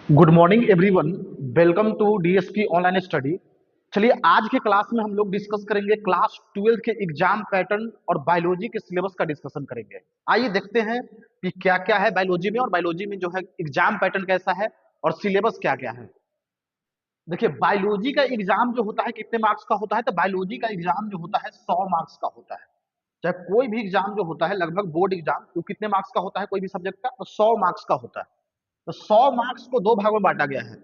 Good morning everyone. Welcome to DSP online study. चलिए आज के क्लास में हम लोग डिस्कस करेंगे क्लास 12 के एग्जाम पैटर्न और बायोलॉजी के सिलेबस का डिस्कशन करेंगे। आइए देखते हैं कि क्या क्या है बायोलॉजी में, और बायोलॉजी में जो है एग्जाम पैटर्न कैसा है और सिलेबस क्या क्या है। देखिए बायोलॉजी का एग्जाम जो होता है कितने मार्क्स का होता है, तो बायोलॉजी का एग्जाम जो होता है 100 मार्क्स का होता है। चाहे कोई भी एग्जाम जो होता है लगभग बोर्ड एग्जाम वो कितने मार्क्स का होता है, कोई भी सब्जेक्ट का, तो 100 मार्क्स का होता है। तो 100 मार्क्स को दो भागों में बांटा गया है।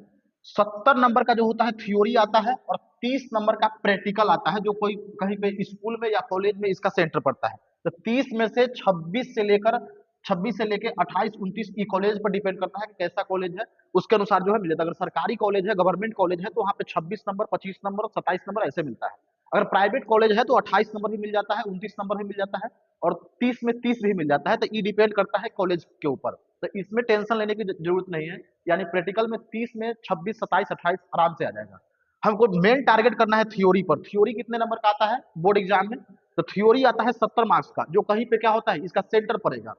70 नंबर का जो होता है थ्योरी आता है और 30 नंबर का प्रैक्टिकल आता है, जो कोई कहीं पे स्कूल में या कॉलेज में इसका सेंटर पड़ता है। तो 30 में से 26 से लेकर 28 29 ई कॉलेज पर डिपेंड करता है कि कैसा कॉलेज है, उसके अनुसार जो है मिल जाता है। अगर सरकारी कॉलेज है, गवर्नमेंट कॉलेज है, तो वहाँ पे 26 नंबर, 25 नंबर और 27 नंबर ऐसे मिलता है। अगर प्राइवेट कॉलेज है तो 28 नंबर भी मिल जाता है, 29 नंबर भी मिल जाता है और 30 में 30 भी मिल जाता है। तो ये डिपेंड करता है कॉलेज के ऊपर। तो इसमें टेंशन लेने की जरूरत नहीं है। यानी प्रैक्टिकल में 30 में 26 27 28 आराम से आ जाएगा। हमको मेन टारगेट करना है थ्योरी पर। थ्योरी कितने नंबर का आता है बोर्ड एग्जाम में, तो थ्योरी आता है 70 मार्क्स का, जो कहीं पे क्या होता है इसका सेंटर पड़ेगा।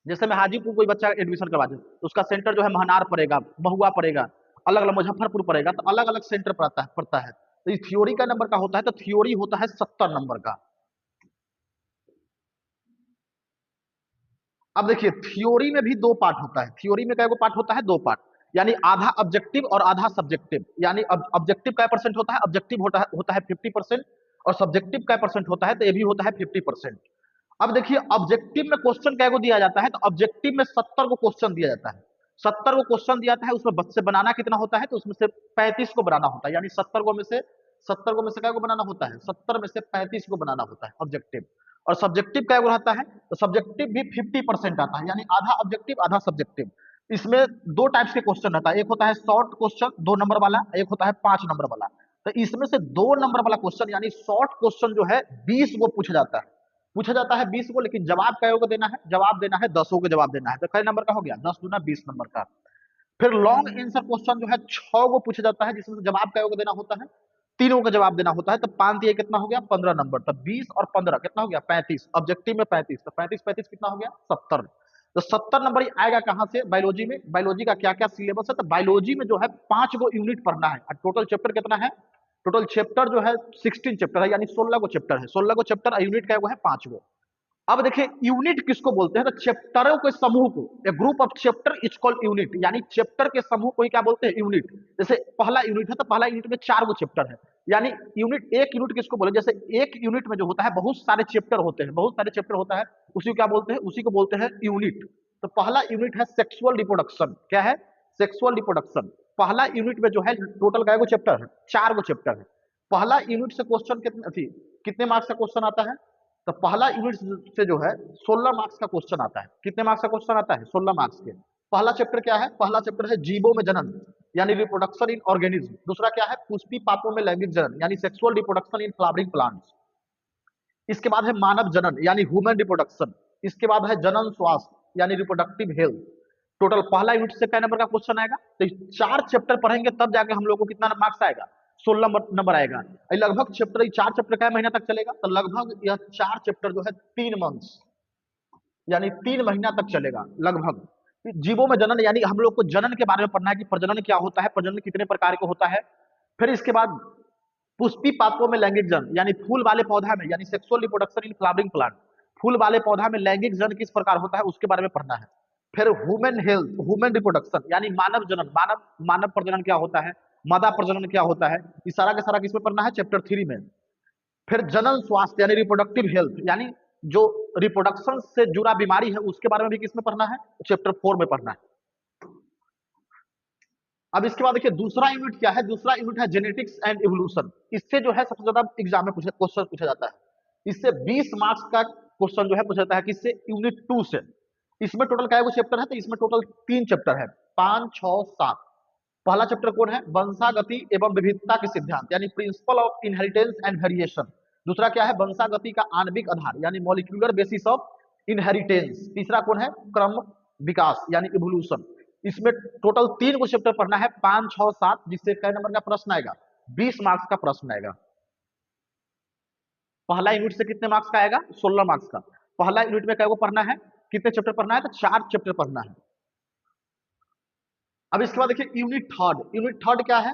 जैसे मैं हाजीपुर कोई बच्चा एडमिशन करवा दे तो उसका सेंटर जो है महनार पड़ेगा, बहुआ पड़ेगा, अलग अलग मुजफ्फरपुर पड़ेगा, तो अलग अलग सेंटर पड़ता है। तो इस थ्योरी का नंबर का होता है, तो थ्योरी होता है 70 नंबर का। अब देखिए थ्योरी में भी दो पार्ट होता है। थ्योरी में कैगो पार्ट होता है, दो पार्ट। यानी आधा ऑब्जेक्टिव और आधा सब्जेक्टिव। यानी ऑब्जेक्टिव क्या परसेंट होता है, ऑब्जेक्टिव होता है 50%, और सब्जेक्टिव क्या परसेंट होता है, तो ये भी होता है 50%। अब देखिए ऑब्जेक्टिव में क्वेश्चन कैगो दिया जाता है, तो ऑब्जेक्टिव में 70 को क्वेश्चन दिया जाता है। 70 को क्वेश्चन दिया जाता है, उसमें बच्चे बनाना कितना होता है, तो उसमें से 35 को बनाना होता है। यानी 70 को में से क्या को बनाना होता है, 70 में से 35 को बनाना होता है ऑब्जेक्टिव। और सब्जेक्टिव क्या रहता है, तो सब्जेक्टिव भी 50% आता है, यानी आधा ऑब्जेक्टिव आधा सब्जेक्टिव। इसमें दो टाइप्स के क्वेश्चन रहता है, एक होता है शॉर्ट क्वेश्चन 2 नंबर वाला, एक होता है 5 नंबर वाला। तो इसमें से 2 नंबर वाला क्वेश्चन यानी शॉर्ट क्वेश्चन जो है 20 को पूछा जाता है 20 को, लेकिन जवाब क्या को देना है, जवाब देना है 10 को जवाब देना है। तो कई नंबर का हो गया, 10 दूना 20 नंबर का। फिर लॉन्ग आंसर क्वेश्चन जो है 6 को पूछा जाता है, जिसमें जवाब क्या को देना होता है, तीनों का जवाब देना होता है। तो 5 ये कितना हो गया, 15 नंबर। तो 20 और 15 कितना हो गया, 35। ऑब्जेक्टिव में 35, तो 35 35 कितना हो गया, 70। तो 70 नंबर ही आएगा कहां से, बायोलॉजी में। बायोलॉजी का क्या क्या सिलेबस है, तो बायोलॉजी में जो है 5 गो यूनिट पढ़ना है। टोटल चैप्टर कितना है, टोटल चैप्टर जो है 16 चैप्टर है, यानी 16 गो चैप्टर है। 16 गो चैप्टर, यूनिट क्या है 5 गो। अब देखिए यूनिट किसको बोलते हैं, तो चैप्टरों के समूह को, a group of chapter is called unit. यानी चैप्टर के समूह को ही क्या बोलते हैं, यूनिट। जैसे पहला यूनिट है, तो पहला यूनिट में 4 गो चैप्टर है, यानी यूनिट। एक यूनिट किसको बोले, जैसे एक यूनिट में जो होता है बहुत सारे चैप्टर होते हैं, बहुत सारे चैप्टर होता है, उसी को क्या बोलते हैं, उसी को बोलते हैं यूनिट। तो पहला यूनिट है सेक्सुअल रिप्रोडक्शन। क्या है, सेक्सुअल रिप्रोडक्शन। पहला यूनिट में जो है टोटल क्या चैप्टर है, 4 गो चैप्टर है। पहला यूनिट से क्वेश्चन कितने मार्क्स का क्वेश्चन आता है, तो पहला यूनिट से जो है 16 मार्क्स का क्वेश्चन आता है। कितने मार्क्स का क्वेश्चन आता है, 16 मार्क्स के। पहला चैप्टर क्या है, पहला चैप्टर है जीवों में जनन, यानी रिप्रोडक्शन इन ऑर्गेनिज्म। दूसरा क्या है, पुष्पी पापों में लैंगिक जनन, यानी sexual reproduction in flowering plants. इसके बाद है मानव जनन, यानी ह्यूमन रिप्रोडक्शन। इसके बाद है जनन स्वास्थ्य, यानी रिप्रोडक्टिव हेल्थ। टोटल पहला यूनिट से क्या नंबर का क्वेश्चन आएगा, तो 4 चैप्टर पढ़ेंगे तब जाके हम लोग को कितना मार्क्स आएगा, 16 नंबर आएगा। लगभग चैप्टर, 4 चैप्टर क्या महीना तक चलेगा, तो लगभग यह 4 चैप्टर जो है 3 मंथ्स, यानी 3 महीना तक चलेगा लगभग। जीवों में जनन, यानी हम लोग को जनन के बारे में पढ़ना है कि प्रजनन क्या होता है, प्रजनन कितने प्रकार का होता है। फिर इसके बाद पुष्पी पात्रों में लैंगिक जन, यानी फूल वाले पौधा में, यानी sexual reproduction in flowering plant. फूल वाले पौधा में लैंगिक जन किस प्रकार होता है उसके बारे में पढ़ना है। फिर ह्यूमन हेल्थ, ह्यूमन रिप्रोडक्शन, यानी मानव जनन, मानव मानव प्रजनन क्या होता है, मादा प्रजनन क्या होता है, ये सारा का सारा किसमें पढ़ना है, चैप्टर 3 में। फिर जनन स्वास्थ्य, यानी रिप्रोडक्टिव हेल्थ, यानी जो रिप्रोडक्शन से जुड़ा बीमारी है उसके बारे में भी किसमें पढ़ना है, चैप्टर 4 में पढ़ना है। अब इसके बाद देखिए दूसरा यूनिट क्या है, दूसरा यूनिट है जेनेटिक्स एंड इवोल्यूशन। इससे जो है सबसे ज्यादा एग्जाम में क्वेश्चन पूछा जाता है। इससे 20 मार्क्स का क्वेश्चन जो है पूछा जाता है, किससे, यूनिट 2 से। इसमें टोटल क्या चैप्टर है, तो इसमें टोटल 3 चैप्टर है, 5 6 7। पहला चैप्टर कौन है, वंशागति एवं विविधता के सिद्धांत, यानी principle of inheritance and variation. दूसरा क्या है, वंशागति का आणविक आधार, यानी मॉलिक्यूलर बेसिस ऑफ इनहेरिटेंस। तीसरा कौन है, क्रम विकास, यानी इवोल्यूशन। इसमें टोटल 3 को चैप्टर पढ़ना है, 5 6 7, जिससे कै नंबर का प्रश्न आएगा, 20 मार्क्स का प्रश्न आएगा। पहला यूनिट से कितने मार्क्स का आएगा, 16 मार्क्स का। पहला यूनिट में क्या पढ़ना है, कितने चैप्टर पढ़ना है, तो 4 चैप्टर पढ़ना है। अब इसके बाद देखिए यूनिट थर्ड क्या है?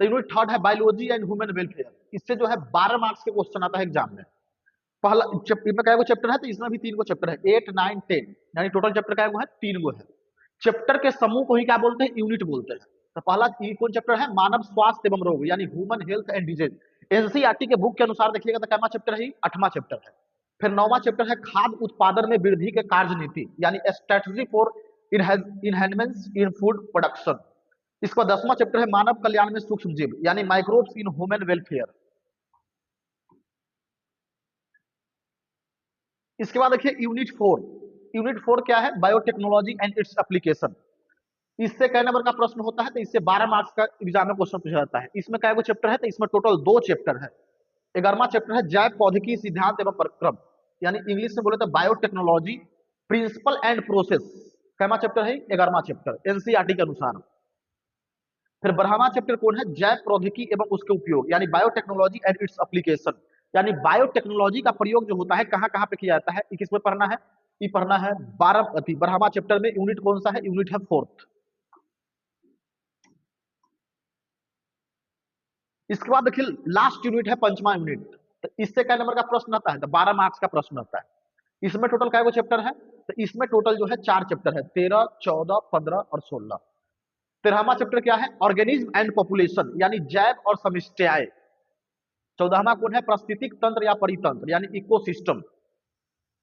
तो यूनिट थर्ड है बायोलॉजी एंड ह्यूमन वेलफेयर। इससे जो है 12 मार्क्स के क्वेश्चन आता है एग्जाम में। पहला इसमें क्या चैप्टर है? तो इसमें भी 3 गो चैप्टर है, 8 9 10, यानी टोटल चैप्टर क्या है? 3 गो है। चैप्टर के समूह को ही क्या बोलते हैं? यूनिट बोलते हैं। तो पहला कौन चैप्टर है? मानव स्वास्थ्य एवं रोग, यानी human health and disease. NCERT के बुक के अनुसार देखिएगा तो कितना चैप्टर है? 8वां चैप्टर है। फिर 9वां चैप्टर है खाद्य उत्पादन में वृद्धि के कार्य नीति, यानी strategy for enhancement in food production. इसका 10वां चैप्टर है मानव कल्याण में सूक्ष्म जीव, यानी माइक्रोब्स इन ह्यूमन वेलफेयर। इसके बाद देखिए यूनिट फोर क्या है? Biotechnology and its application. इससे कई नंबर का प्रश्न होता है, तो इससे 12 मार्क्स का एग्जाम में क्वेश्चन पूछा जाता है। इसमें क्या चैप्टर है? तो इसमें टोटल 2 चैप्टर है। 11वां चैप्टर है जैव प्रौद्योगिकी सिद्धांत एवं प्रक्रम, यानी इंग्लिश में बोले तो biotechnology principle and process. Kaima chapter है? 11वां चैप्टर एनसीईआरटी के अनुसार। फिर 12वां चैप्टर कौन है? जैव प्रौद्योगिकी एवं उसके उपयोग, यानी बायोटेक्नोलॉजी एंड इट्स एप्लीकेशन, यानी बायोटेक्नोलॉजी का प्रयोग जो होता है कहां कहां पे किया जाता है, ये किसमें पढ़ना है? ये पढ़ना है 12वां चैप्टर में। यूनिट कौन सा है? यूनिट है 4th। इसके बाद देखिए लास्ट यूनिट है 5वां यूनिट। तो इससे क्या नंबर का प्रश्न आता है? तो 12 मार्क्स का प्रश्न आता है। इसमें टोटल क्या चैप्टर है? तो इसमें टोटल जो है 4 चैप्टर है, 13 14 15 और 16। 13वां चैप्टर क्या है? ऑर्गेनिज्म एंड पॉपुलेशन, यानी जैव और समष्टयाय। 14वां कौन है? पारिस्थितिक तंत्र या परितंत्र, यानी इकोसिस्टम।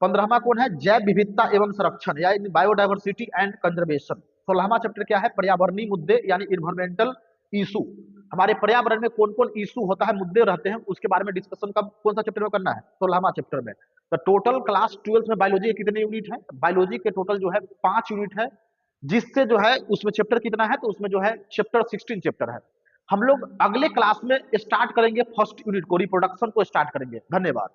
15वां कौन है? जैव विविधता एवं संरक्षण, यानी बायोडाइवर्सिटी एंड कंजर्वेशन। 16वां चैप्टर क्या है? पर्यावरणीय मुद्दे, यानी इन्वायरमेंटल इशू। हमारे पर्यावरण में कौन कौन इशू होता है, मुद्दे रहते हैं, उसके बारे में डिस्कशन कब कौन सा चैप्टर में करना है? 16वां चैप्टर में। तो टोटल क्लास 12 में बायोलॉजी के कितने यूनिट है? बायोलॉजी के टोटल जो है 5 यूनिट है, जिससे जो है उसमें चैप्टर कितना है? तो उसमें जो है चैप्टर 16 चैप्टर है। हम लोग अगले क्लास में स्टार्ट करेंगे फर्स्ट यूनिट को, रिप्रोडक्शन को स्टार्ट करेंगे। धन्यवाद।